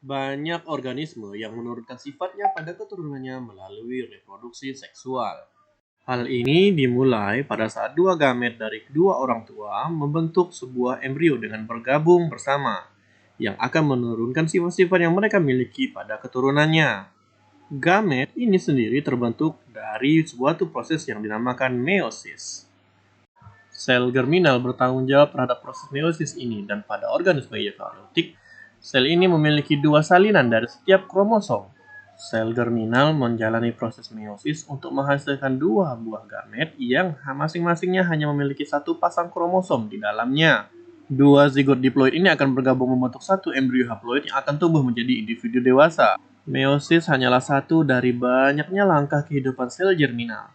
Banyak organisme yang menurunkan sifatnya pada keturunannya melalui reproduksi seksual. Hal ini dimulai pada saat dua gamet dari kedua orang tua membentuk sebuah embrio dengan bergabung bersama, yang akan menurunkan sifat-sifat yang mereka miliki pada keturunannya. Gamet ini sendiri terbentuk dari suatu proses yang dinamakan meiosis. Sel germinal bertanggung jawab terhadap proses meiosis ini, dan pada organisme eukariotik, sel ini memiliki dua salinan dari setiap kromosom. Sel germinal menjalani proses meiosis untuk menghasilkan dua buah gamet yang masing-masingnya hanya memiliki satu pasang kromosom di dalamnya. Dua zigot diploid ini akan bergabung membentuk satu embrio haploid yang akan tumbuh menjadi individu dewasa. Meiosis hanyalah satu dari banyaknya langkah kehidupan sel germinal.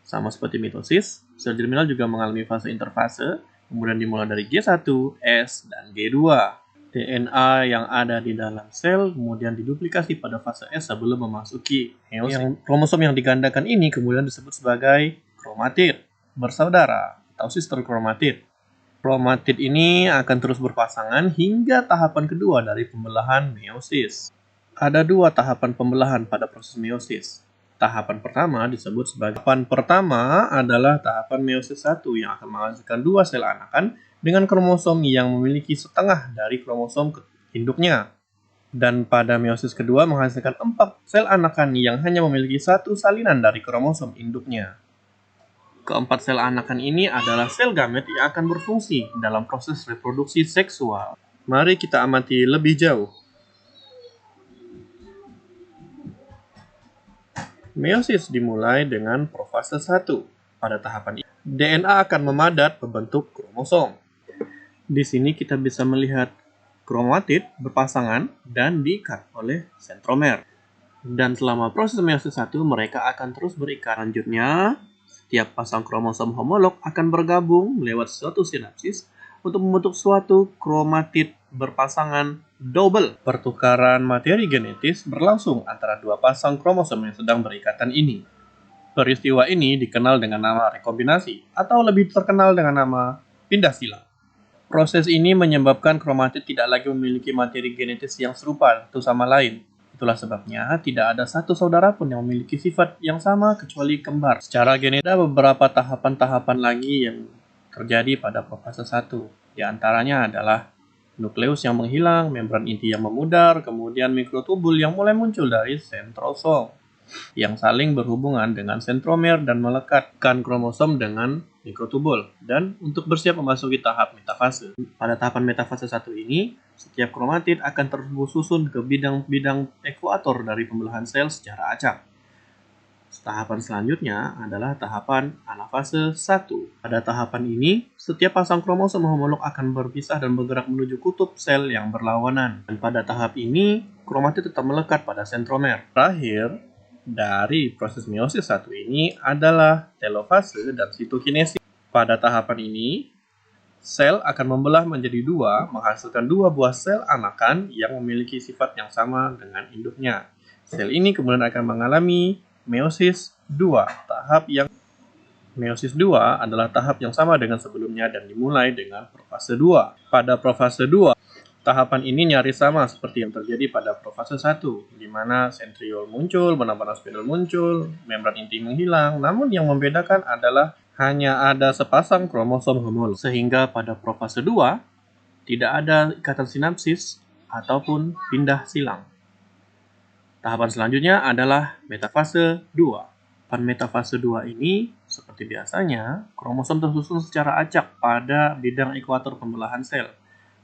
Sama seperti mitosis, sel germinal juga mengalami fase interfase, kemudian dimulai dari G1, S, dan G2. DNA yang ada di dalam sel kemudian diduplikasi pada fase S sebelum memasuki meiosis. Kromosom yang digandakan ini kemudian disebut sebagai kromatid bersaudara atau sister kromatid. Kromatid ini akan terus berpasangan hingga tahapan kedua dari pembelahan meiosis. Ada dua tahapan pembelahan pada proses meiosis. Tahapan pertama disebut sebagai tahapan pertama adalah tahapan meiosis 1 yang akan menghasilkan dua sel anakan dengan kromosom yang memiliki setengah dari kromosom induknya. Dan pada meiosis kedua menghasilkan 4 sel anakan yang hanya memiliki satu salinan dari kromosom induknya. Keempat sel anakan ini adalah sel gamet yang akan berfungsi dalam proses reproduksi seksual. Mari kita amati lebih jauh. Meiosis dimulai dengan profase 1. Pada tahapan ini, DNA akan memadat membentuk kromosom. Di sini kita bisa melihat kromatid berpasangan dan diikat oleh sentromer. Dan selama proses meiosis 1, mereka akan terus berikat. Selanjutnya, setiap pasang kromosom homolog akan bergabung lewat suatu sinapsis untuk membentuk suatu kromatid berpasangan double. Pertukaran materi genetis berlangsung antara dua pasang kromosom yang sedang berikatan ini. Peristiwa ini dikenal dengan nama rekombinasi atau lebih terkenal dengan nama pindah silang. Proses ini menyebabkan kromatid tidak lagi memiliki materi genetis yang serupa satu sama lain. Itulah sebabnya tidak ada satu saudara pun yang memiliki sifat yang sama kecuali kembar. Secara genetis ada beberapa tahapan-tahapan lagi yang terjadi pada fase 1. Di antaranya adalah nukleus yang menghilang, membran inti yang memudar, kemudian mikrotubul yang mulai muncul dari sentrosom yang saling berhubungan dengan sentromer dan melekatkan kromosom dengan mikrotubul. Dan untuk bersiap memasuki tahap metafase. Pada tahapan metafase 1 ini, setiap kromatid akan tersusun ke bidang-bidang ekuator dari pembelahan sel secara acak. Tahapan selanjutnya adalah tahapan anafase 1. Pada tahapan ini, setiap pasang kromosom homolog akan berpisah dan bergerak menuju kutub sel yang berlawanan. Dan pada tahap ini, kromatid tetap melekat pada sentromer. Terakhir, dari proses meiosis 1 ini adalah telofase dan sitokinesis. Pada tahapan ini, sel akan membelah menjadi dua, menghasilkan dua buah sel anakan yang memiliki sifat yang sama dengan induknya. Sel ini kemudian akan mengalami meiosis 2, Meiosis 2 adalah tahap yang sama dengan sebelumnya dan dimulai dengan profase 2. Pada profase 2, tahapan ini nyaris sama seperti yang terjadi pada profase 1, di mana sentriol muncul, benang-benang spindle muncul, membran inti menghilang, namun yang membedakan adalah hanya ada sepasang kromosom homolog. Sehingga pada profase 2, tidak ada ikatan sinapsis ataupun pindah silang. Tahapan selanjutnya adalah metafase 2. Pada metafase 2 ini, seperti biasanya, kromosom tersusun secara acak pada bidang ekuator pembelahan sel.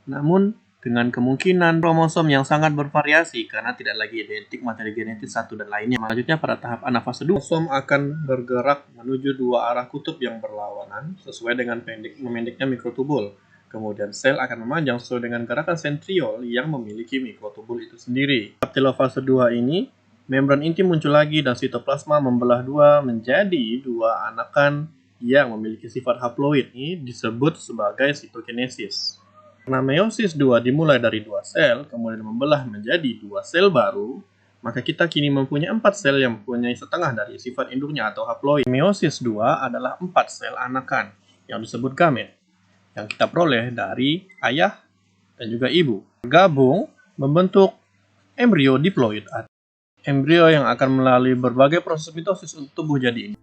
Namun, dengan kemungkinan kromosom yang sangat bervariasi karena tidak lagi identik materi genetis satu dan lainnya. Selanjutnya pada tahap anafase 2, kromosom akan bergerak menuju dua arah kutub yang berlawanan sesuai dengan memendeknya mikrotubul. Kemudian sel akan memanjang sesuai dengan gerakan sentriol yang memiliki mikrotubul itu sendiri. Pada telofase 2 ini, membran inti muncul lagi dan sitoplasma membelah dua menjadi dua anakan yang memiliki sifat haploid. Ini disebut sebagai sitokinesis. Karena meiosis 2 dimulai dari dua sel, kemudian membelah menjadi dua sel baru, maka kita kini mempunyai 4 sel yang mempunyai setengah dari sifat induknya atau haploid. Meiosis 2 adalah 4 sel anakan yang disebut gamet, yang kita peroleh dari ayah dan juga ibu. Gabung membentuk embrio diploid atau embrio yang akan melalui berbagai proses mitosis untuk tumbuh jadi ini.